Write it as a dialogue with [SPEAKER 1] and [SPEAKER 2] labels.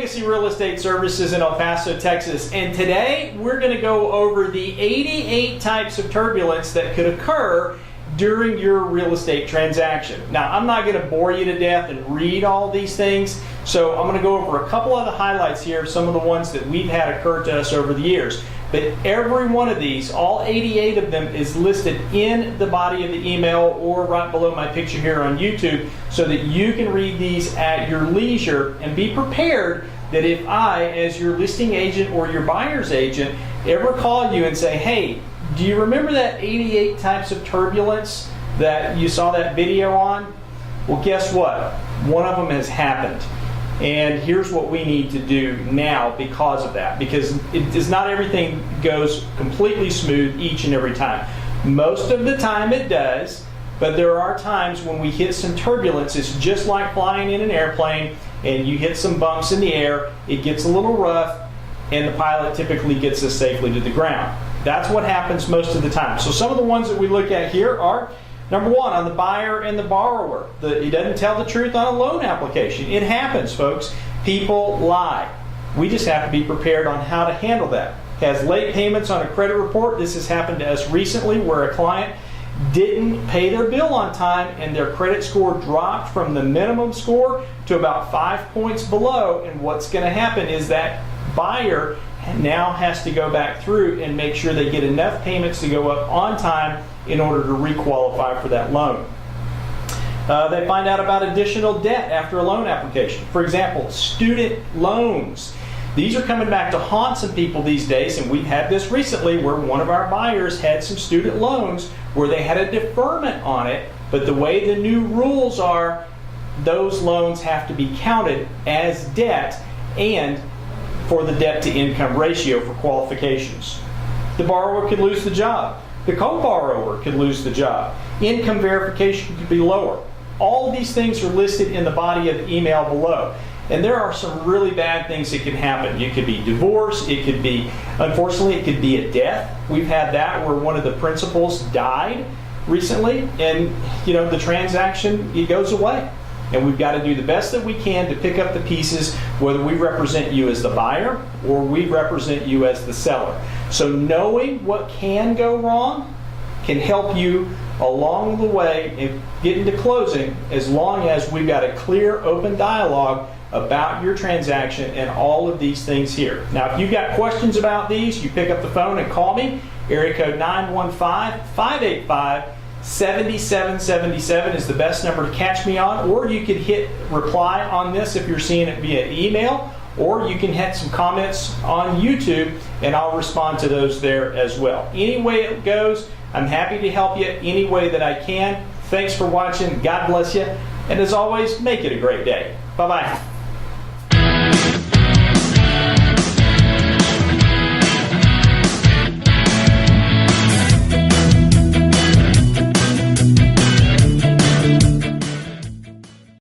[SPEAKER 1] Legacy Real Estate Services in El Paso, Texas, and today we're going to go over the 88 types of turbulence that could occur during your real estate transaction. Now, I'm not going to bore you to death and read all these things, so I'm going to go over a couple of the highlights here, some of the ones that we've had occur to us over the years. But every one of these, all 88 of them, is listed in the body of the email or right below my picture here on YouTube, so that you can read these at your leisure and be prepared that if I, as your listing agent or your buyer's agent, ever call you and say, hey, do you remember that 88 types of turbulence that you saw that video on? Well, guess what? One of them has happened. And here's what we need to do now because of that. Because it is not everything goes completely smooth each and every time. Most of the time it does, but there are times when we hit some turbulence. It's just like flying in an airplane and you hit some bumps in the air, it gets a little rough, and the pilot typically gets us safely to the ground. That's what happens most of the time. So some of the ones that we look at here are, number one, on the buyer and the borrower. He doesn't tell the truth on a loan application. It happens, folks. People lie. We just have to be prepared on how to handle that. Has late payments on a credit report. This has happened to us recently where a client didn't pay their bill on time and their credit score dropped from the minimum score to about 5 points below. And what's going to happen is that buyer now has to go back through and make sure they get enough payments to go up on time in order to requalify for that loan. They find out about additional debt after a loan application. For example, student loans. These are coming back to haunt some people these days, and we've had this recently where one of our buyers had some student loans where they had a deferment on it, but the way the new rules are, those loans have to be counted as debt and for the debt to income ratio for qualifications. The borrower could lose the job. The co-borrower could lose the job. Income verification could be lower. All of these things are listed in the body of the email below. And there are some really bad things that can happen. It could be divorce. It could be, unfortunately, it could be a death. We've had that where one of the principals died recently, and the transaction, it goes away. And we've got to do the best that we can to pick up the pieces, whether we represent you as the buyer or we represent you as the seller. So knowing what can go wrong can help you along the way in getting to closing, as long as we've got a clear, open dialogue about your transaction and all of these things here. Now, if you've got questions about these, you pick up the phone and call me. Area code 915-585-7777 is the best number to catch me on, or you could hit reply on this if you're seeing it via email, or you can hit some comments on YouTube and I'll respond to those there as well. Any way it goes, I'm happy to help you any way that I can. Thanks for watching. God bless you. And as always, make it a great day. Bye-bye.